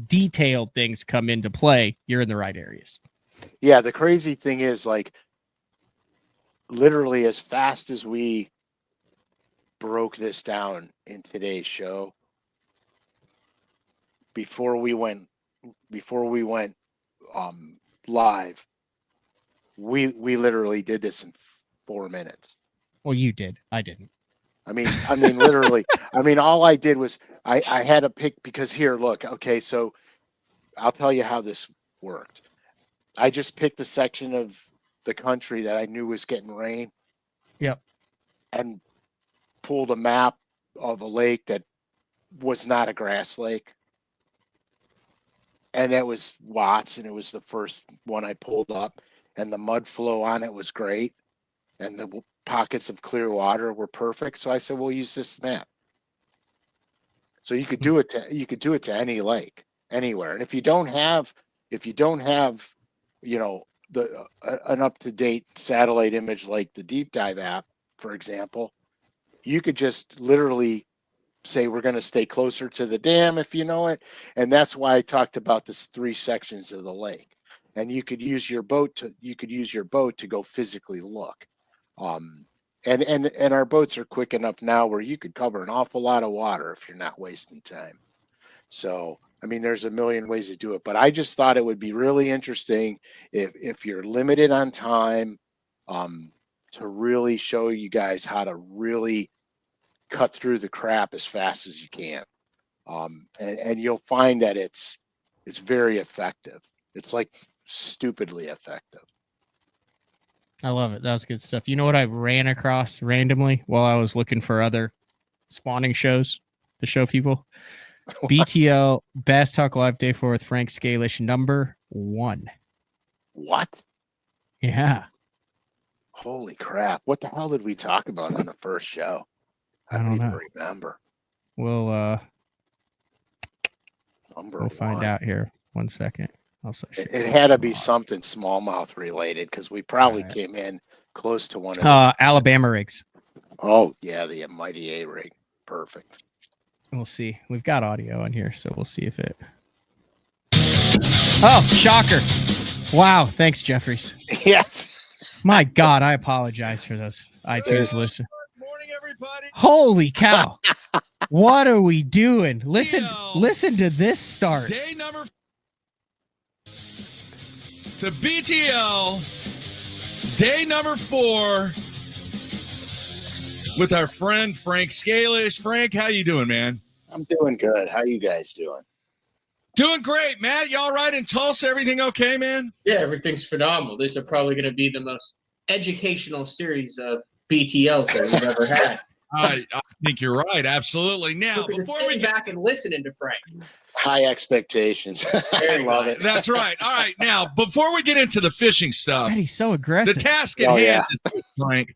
detailed things come into play, you're in the right areas.
Yeah, the crazy thing is, like, literally as fast as we broke this down in today's show, before we went live, we literally did this in 4 minutes.
Well, you did. I didn't.
I mean, literally. I mean, all I did was I had to pick, because here, look, okay, so I'll tell you how this worked. I just picked the section of the country that I knew was getting rain.
Yep.
And pulled a map of a lake that was not a grass lake. And that was Watts, and it was the first one I pulled up. And the mud flow on it was great. And the pockets of clear water were perfect. So I said, we'll use this map. So you could do it to any lake, anywhere. And if you don't have, an up-to-date satellite image like the Deep Dive app, for example, you could just literally say, we're going to stay closer to the dam, if you know it. And that's why I talked about this 3 sections of the lake. And you could use your boat to go physically look. And our boats are quick enough now where you could cover an awful lot of water if you're not wasting time. So, I mean, there's a million ways to do it, but I just thought it would be really interesting if you're limited on time, to really show you guys how to really cut through the crap as fast as you can. And you'll find that it's very effective. It's like stupidly effective.
I love it. That was good stuff. You know what I ran across randomly while I was looking for other spawning shows to show people? BTL Bass Talk Live Day 4 with Frank Scalish, number 1.
What?
Yeah.
Holy crap! What the hell did we talk about on the first show? I don't even remember.
We'll
Number
find
one.
out here. 1 second.
It had to be something smallmouth related because we probably came in close to one of
Alabama rigs.
Oh yeah, the mighty A rig. Perfect.
We'll see. We've got audio on here, so we'll see if it. Oh, shocker! Wow, thanks, Jeffries.
Yes.
My God, I apologize for those iTunes listeners. Morning, everybody. Holy cow! What are we doing? Listen to this start.
Day number to BTL. Day number 4 with our friend Frank Scalish. Frank, how you doing, man?
I'm doing good. How you guys doing?
Doing great, Matt. You all right in Tulsa? Everything okay, man?
Yeah, everything's phenomenal. These are probably going to be the most educational series of BTLs that we've ever had.
I think you're right. Absolutely. Now, before we get
back and listening to Frank,
high expectations. I love it.
That's right. All right. Now, before we get into the fishing stuff,
God, he's so aggressive.
The task at hand is, Frank.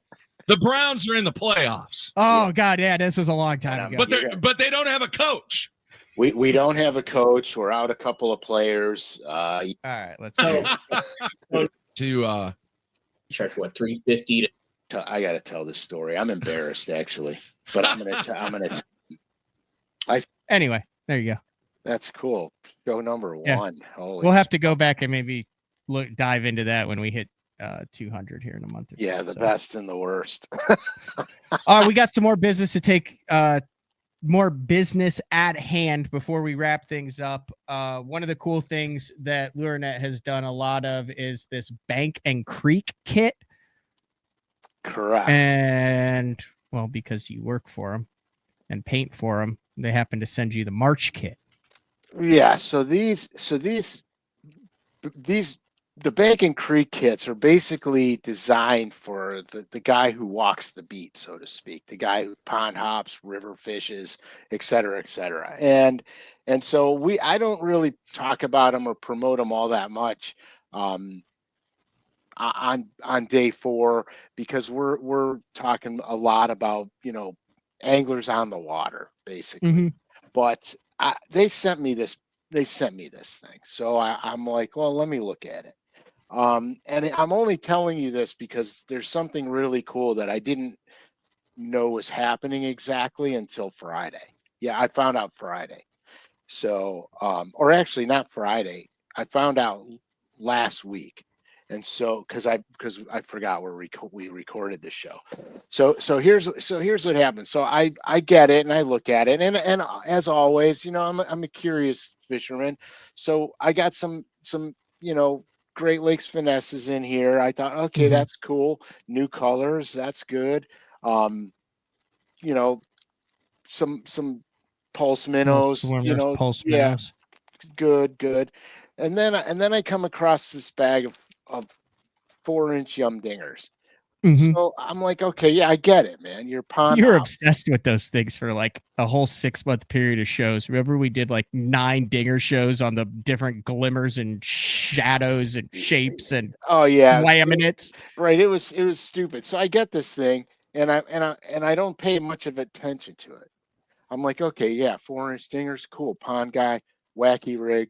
The Browns are in the playoffs.
Oh God, yeah, this was a long time ago.
But they don't have a coach.
We don't have a coach. We're out a couple of players.
All right, let's
to
charge what, $350 to
I got to tell this story. I'm embarrassed actually, but I'm gonna.
Anyway, there you go.
That's cool. Show number 1.
Yeah. We'll have to go back and maybe dive into that when we hit 200 here in a month.
Yeah, the best and the worst.
All right, we got some more business to take. More business at hand before we wrap things up. One of the cool things that LureNet has done a lot of is this Bank and Creek kit.
Correct.
And well, because you work for them and paint for them, they happen to send you the March kit.
Yeah. So these the Bank and Creek kits are basically designed for the guy who walks the beat, so to speak, the guy who pond hops, river fishes, et cetera, et cetera. And so I don't really talk about them or promote them all that much on day 4 because we're talking a lot about, anglers on the water, basically.
Mm-hmm.
But they sent me this thing. So I'm like, well, let me look at it. And I'm only telling you this because there's something really cool that I didn't know was happening exactly until Friday. Yeah, I found out Friday. So, or actually not Friday. I found out last week. And so, because I forgot we recorded this show. So here's what happened. So I get it and I look at it and as always, I'm a curious fisherman. So I got some Great Lakes finesses in here. I thought, okay, that's cool. New colors, that's good. Some pulse minnows,
pulse minnows.
Good. And then I come across this bag of 4-inch yum dingers.
Mm-hmm.
So I'm like, okay, yeah, I get it, man. You're
obsessed with those things for like a whole 6-month period of shows. Remember we did like 9 dinger shows on the different glimmers and shadows and shapes and laminates.
Right. It was stupid. So I get this thing and I don't pay much of attention to it. I'm like, okay, yeah, 4-inch dingers, cool. Pond guy, wacky rig,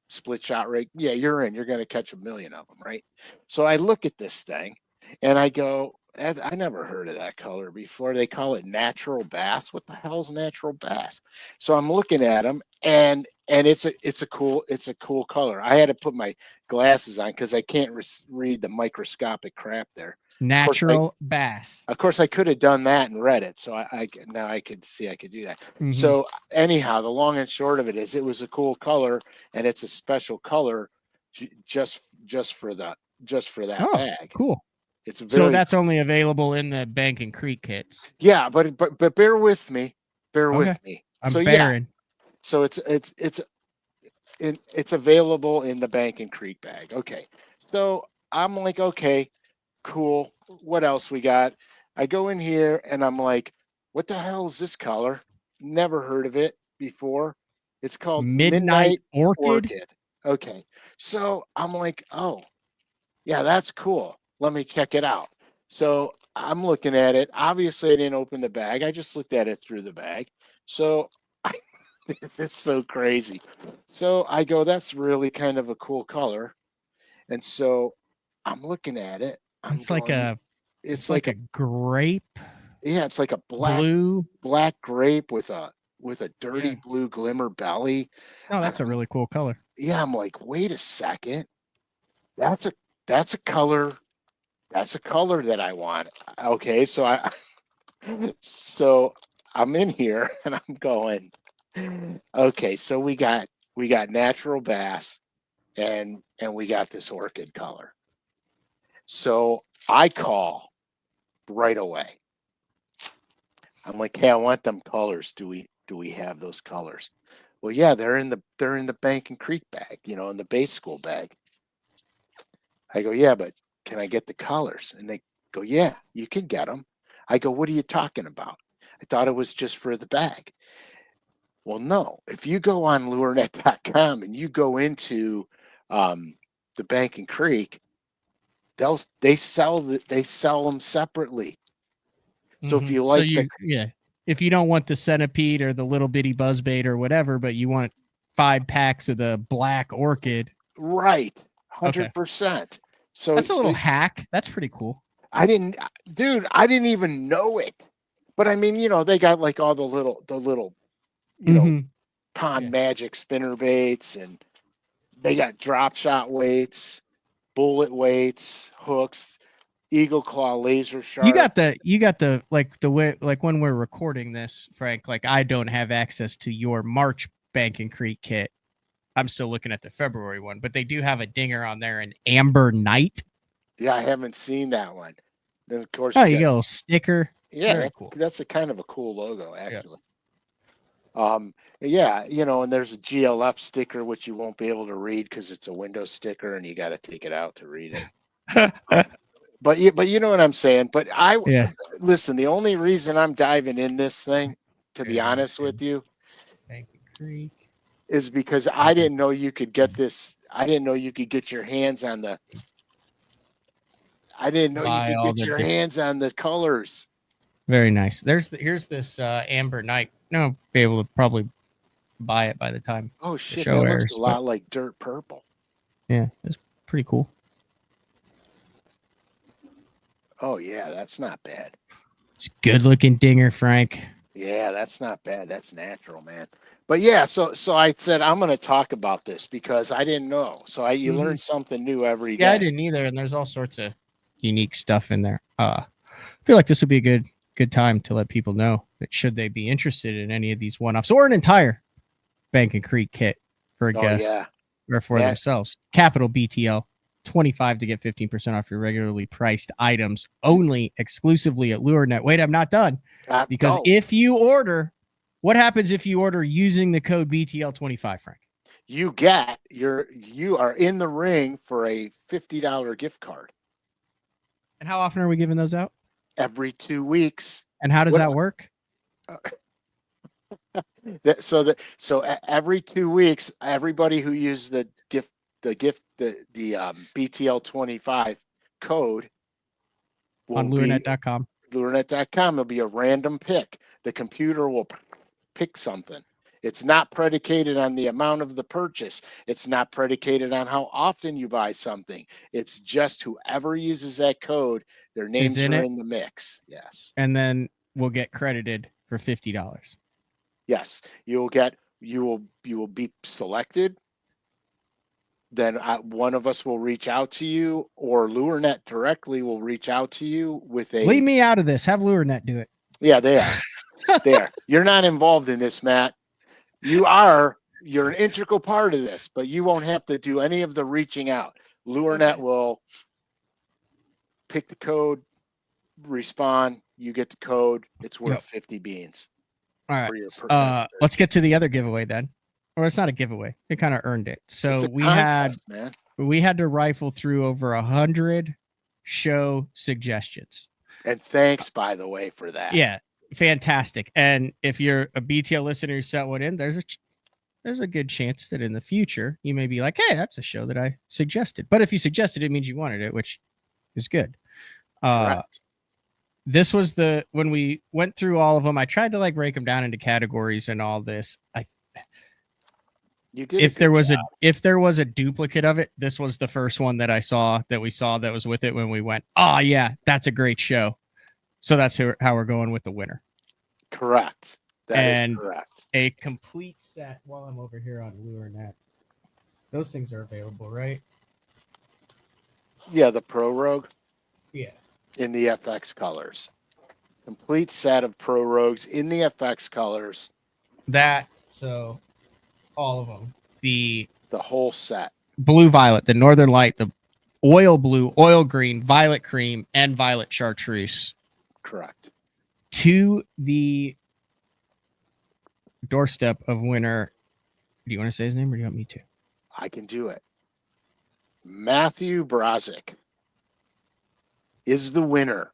split shot rig. Yeah, you're in. You're going to catch 1 million of them, right? So I look at this thing and I go, I never heard of that color before. They call it natural bass. What the hell's natural bass? So I'm looking at them and it's a cool color. I had to put my glasses on because I can't read the microscopic crap there.
Natural bass.
Of course, I could have done that and read it. So now I could see I could do that. Mm-hmm. So anyhow, the long and short of it is it was a cool color and it's a special color just for that bag.
Cool. So that's only available in the Bank and Creek kits.
Yeah, but bear with me. With me.
I'm bearing.
So it's available in the Bank and Creek bag. Okay. So I'm like, okay, cool. What else we got? I go in here and I'm like, what the hell is this color? Never heard of it before. It's called Midnight Orchid. Okay. So I'm like, oh, yeah, that's cool. Let me check it out. So I'm looking at it. Obviously, I didn't open the bag. I just looked at it through the bag. So this is so crazy. So I go, that's really kind of a cool color. And so I'm looking at it. I'm
It's like
going,
a
it's
like a grape
yeah, it's like a
blue.
black grape with a dirty
Yeah.
blue glimmer belly.
No, that's a really cool color.
Yeah, I'm like, wait a second. That's a that's a color. That's a color that I want. Okay, so so I'm in here and I'm going, okay, so we got natural bass and we got this orchid color. So I call right away. I'm like, hey, I want them colors. Do we have those colors? Well, yeah, they're in the Bank and Creek bag, in the bait school bag. I go, yeah, but can I get the colors? And they go, yeah, you can get them. I go, what are you talking about? I thought it was just for the bag. Well, no. If you go on lurenet.com and you go into the Bank and Creek, they sell them separately. So if you like
if you don't want the centipede or the little bitty buzzbait or whatever, but you want 5 packs of the black orchid,
right, 100%. So
that's a little hack. That's pretty cool.
I didn't even know it. But I mean, they got like all the little pond magic spinner baits, and they got drop shot weights, bullet weights, hooks, eagle claw laser sharp.
You got the like the way, like when we're recording this, Frank, like I don't have access to your March Bank and Creek kit. I'm still looking at the February one, but they do have a dinger on there, an Amber Night.
Yeah, I haven't seen that one. Then of course,
you get a little sticker.
Yeah,
very cool.
That's a kind of a cool logo, actually. Yeah. And there's a GLF sticker which you won't be able to read because it's a window sticker, and you got to take it out to read it. But you know what I'm saying. But listen. The only reason I'm diving in this thing, to be honest with you,
Bank and Creek,
is because I didn't know you could get this. I didn't know you could get your hands on the. I didn't know you could get your hands on the colors.
Very nice. Here's this Amber Night. No, be able to probably buy it by the time.
Oh shit,
that
looks a lot like dirt purple.
Yeah, it's pretty cool.
Oh yeah, that's not bad.
It's good looking dinger, Frank.
Yeah, that's not bad. That's natural, man. But yeah, so I said I'm going to talk about this because I didn't know. So you learn something new every day.
Yeah, I didn't either, and there's all sorts of unique stuff in there. I feel like this would be a good time to let people know that should they be interested in any of these one-offs or an entire Bank and Creek kit for a guest or for themselves. Capital BTL 25 to get 15% off your regularly priced items, only exclusively at LureNet. Wait, I'm not done. Because if you order, what happens if you order using the code BTL25, Frank?
You are in the ring for a $50 gift card.
And how often are we giving those out?
Every 2 weeks.
And how does that work?
So every 2 weeks, everybody who uses the BTL25 code
on lurenet.com.
Lurenet.com, it'll be a random pick. The computer will pick something. It's not predicated on the amount of the purchase. It's not predicated on how often you buy something. It's just whoever uses that code, their names are in the mix. Yes.
And then we'll get credited for $50.
Yes. You will be selected. Then one of us will reach out to you, or LureNet directly will reach out to you with a.
Leave me out of this. Have LureNet do it.
Yeah, they are. There. You're not involved in this, Matt. You're an integral part of this, but you won't have to do any of the reaching out. LureNet will pick the code, respond. You get the code. It's worth 50 beans.
All right. Let's get to the other giveaway then. Or it's not a giveaway. It kind of earned it. So we had to rifle through over 100 show suggestions.
And thanks, by the way, for that.
Yeah, fantastic. And if you're a BTL listener who sent one in, there's a good chance that in the future you may be like, hey, that's a show that I suggested. But if you suggested it, means you wanted it, which is good. this was when we went through all of them. I tried to like break them down into categories and all this.
You did.
If there was a duplicate of it, this was the first one that we saw that was with it when we went, oh yeah, that's a great show. So that's how we're going with the winner.
Correct. That is correct.
A complete set while I'm over here on LureNet. Those things are available, right?
Yeah, the Pro Rogue.
Yeah.
In the FX colors. Complete set of Pro Rogues in the FX colors.
So all of them. The
whole set.
Blue Violet, the Northern Light, the Oil Blue, Oil Green, Violet Cream, and Violet Chartreuse.
Correct.
To the doorstep of winner. Do you want to say his name or do you want me to?
I can do it. Matthew Brozick is the winner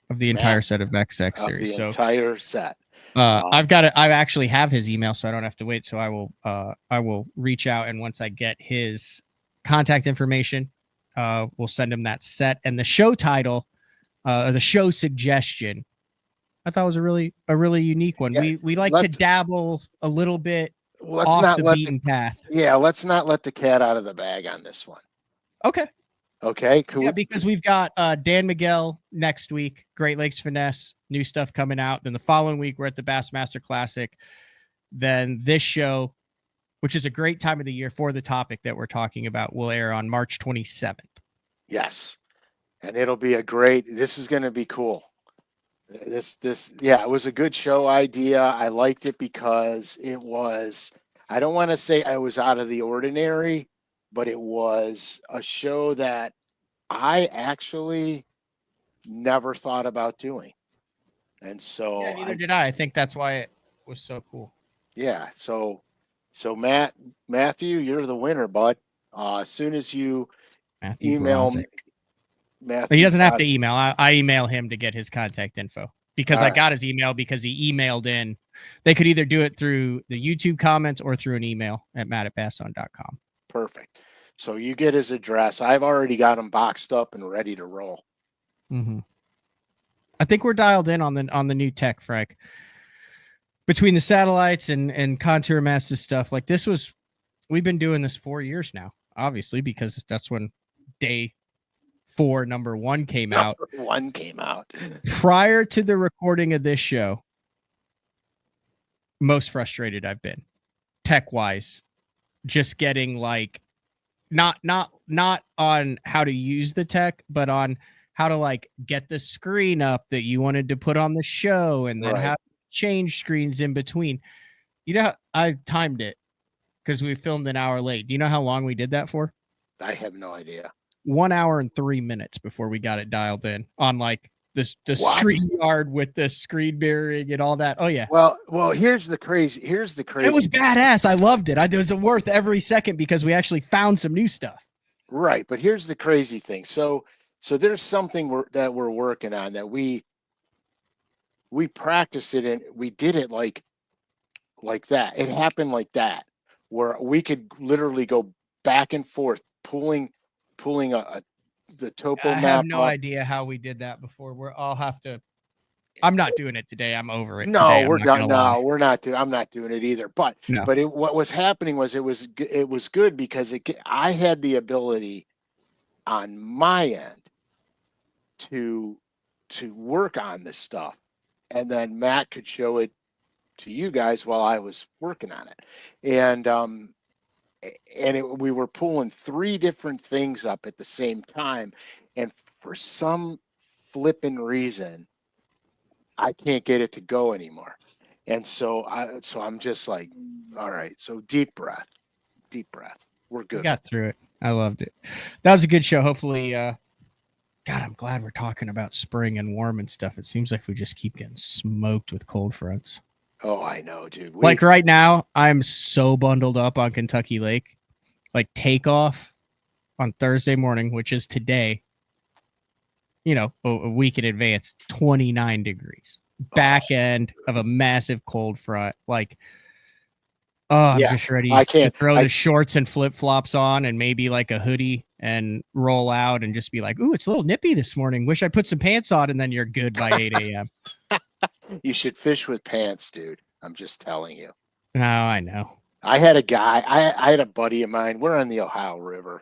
of the entire set of XX series.
The entire set.
I actually have his email, so I don't have to wait. So I will reach out, and once I get his contact information, we'll send him that set. And the show title, the show suggestion, I thought was a really unique one. Yeah, we like to dabble a little bit off the beaten path.
Yeah, let's not let the cat out of the bag on this one.
Okay.
Okay, cool.
Yeah, because we've got Dan Miguel next week, Great Lakes Finesse, new stuff coming out. Then the following week, we're at the Bassmaster Classic. Then this show, which is a great time of the year for the topic that we're talking about, will air on March 27th.
Yes. And it'll be this is going to be cool. It was a good show idea. I liked it because it was, I don't want to say I was out of the ordinary, but it was a show that I actually never thought about doing. And so
neither did I. I think that's why it was so cool.
Yeah. So Matthew, you're the winner, bud. As soon as you email me,
Matthew, he doesn't have to email. I email him to get his contact info because I got his email because he emailed in. They could either do it through the YouTube comments or through an email at matt@basson.com.
Perfect. So you get his address. I've already got him boxed up and ready to roll.
Mm-hmm. I think we're dialed in on the new tech, Frank. Between the satellites and Contour Masters stuff, like we've been doing this 4 years now, obviously, because that's when day 4, number 1 came out.
Number 1 came out.
Prior to the recording of this show, most frustrated I've been, tech-wise, just getting like not on how to use the tech, but on how to like get the screen up that you wanted to put on the show, and then how to change screens in between. You know, I timed it because we filmed an hour late. Do you know how long we did that for?
I have no idea.
1 hour and 3 minutes before we got it dialed in on like the StreamYard with the screen mirroring and all that. Oh yeah.
Well, here's the crazy. It
was badass. I loved it. It was worth every second because we actually found some new stuff.
Right, but here's the crazy thing. So there's something that we're working on that we practiced it and we did it like that. It happened like that, where we could literally go back and forth, pulling the topo map.
I have no idea how we did that before. I'll have to. I'm not doing it today. I'm over it.
No, we're done. No, we're not doing. I'm not doing it either. But what was happening was it was good because I had the ability on my end to work on this stuff, and then Matt could show it to you guys while I was working on it, and we were pulling 3 different things up at the same time, and for some flipping reason, I can't get it to go anymore. And so I'm just like, all right, so deep breath. We're good.
We got through it. I loved it. That was a good show. Hopefully, God, I'm glad we're talking about spring and warm and stuff. It seems like we just keep getting smoked with cold fronts.
Oh, I know, dude.
Like right now, I'm so bundled up on Kentucky Lake. Like takeoff on Thursday morning, which is today, a week in advance, 29 degrees. Back end of a massive cold front. Like, I'm just ready to throw the shorts and flip-flops on and maybe like a hoodie and roll out and just be like, ooh, it's a little nippy this morning. Wish I put some pants on, and then you're good by 8 a.m.
You should fish with pants, dude. I'm just telling you.
No, I know.
I had a guy, I had a buddy of mine. We're on the Ohio River,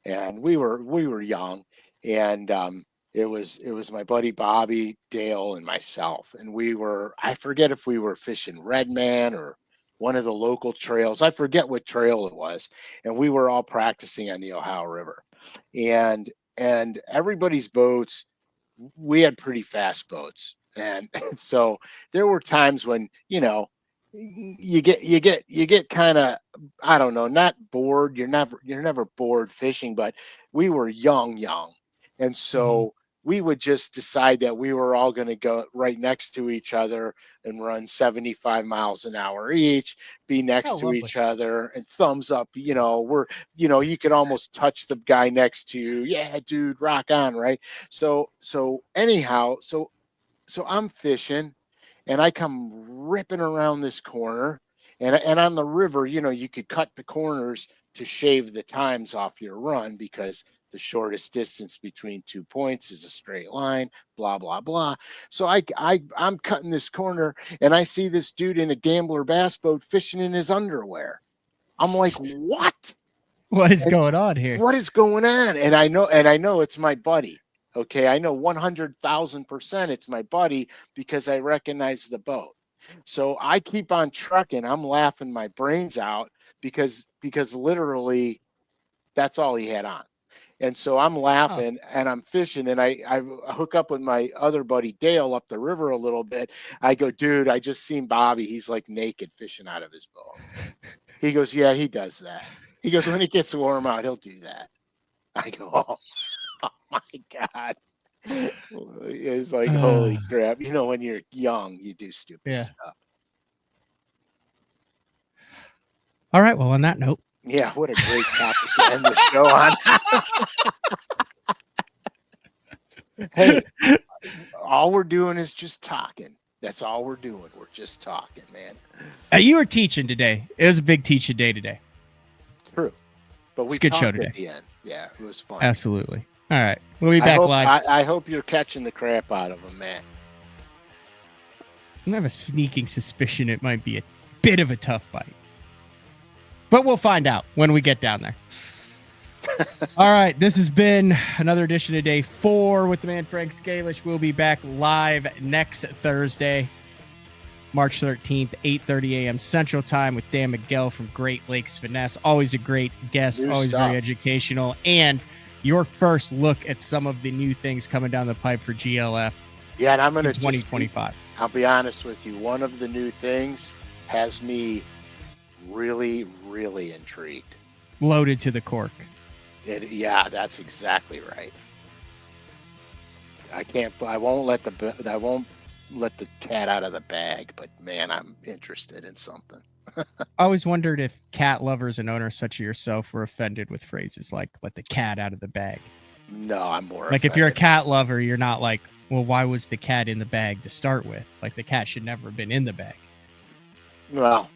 and we were young, and it was my buddy Bobby, Dale, and myself, and I forget if we were fishing Redman or one of the local trails. I forget what trail it was, and we were all practicing on the Ohio River, and everybody's boats. We had pretty fast boats, and so there were times when you get kind of, I don't know, not bored. You're never bored fishing, but we were young, and so we would just decide that we were all going to go right next to each other and run 75 miles an hour each, be next to each other, and thumbs up. You could almost touch the guy next to you. Yeah, dude, rock on, right? So anyhow, so I'm fishing, and I come ripping around this corner, and on the river, you could cut the corners to shave the times off your run, because the shortest distance between 2 points is a straight line, blah, blah, blah. So I'm cutting this corner, and I see this dude in a gambler bass boat fishing in his underwear. I'm like, what?
What is going on here?
What is going on? And I know it's my buddy. Okay, I know 100,000% it's my buddy, because I recognize the boat. So I keep on trucking. I'm laughing my brains out, because literally that's all he had on. And so I'm laughing, and I'm fishing, and I hook up with my other buddy Dale up the river a little bit. I go, dude, I just seen Bobby. He's like naked fishing out of his boat. He goes, yeah, he does that. He goes, when it gets warm out, he'll do that. I go, oh my God. It's like, holy crap. When you're young, you do stupid stuff.
All right. Well, on that note.
Yeah, what a great topic to end the show on. Hey, all we're doing is just talking. That's all we're doing. We're just talking, man.
You were teaching today. It was a big teaching day today.
True. But we
good show
talked
today.
At the end. Yeah, it was fun.
Absolutely. All right. We'll be back live.
I hope you're catching the crap out of them, man.
I have a sneaking suspicion it might be a bit of a tough bite. But we'll find out when we get down there. All right. This has been another edition of Day 4 with the man Frank Scalish. We'll be back live next Thursday, March 13th, 8:30 a.m. Central Time, with Dan Miguel from Great Lakes Finesse. Always a great guest, always very educational, and your first look at some of the new things coming down the pipe for GLF.
Yeah, and I'm going to
2025.
I'll be honest with you. One of the new things has me really, really intrigued.
Loaded to the cork.
Yeah, that's exactly right. I won't let the cat out of the bag, but man, I'm interested in something.
I always wondered if cat lovers and owners such as yourself were offended with phrases like "let the cat out of the bag."
No, I'm more
like offended. If you're a cat lover, you're not like, well, why was the cat in the bag to start with? Like, the cat should never have been in the bag.
Well,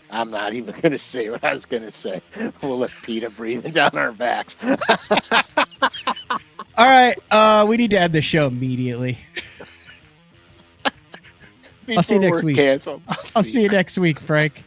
I'm not even going to say what I was going to say. We'll let PETA breathing down our backs.
All right. We need to end the show immediately. I'll see you next week. I'll see you next week, Frank.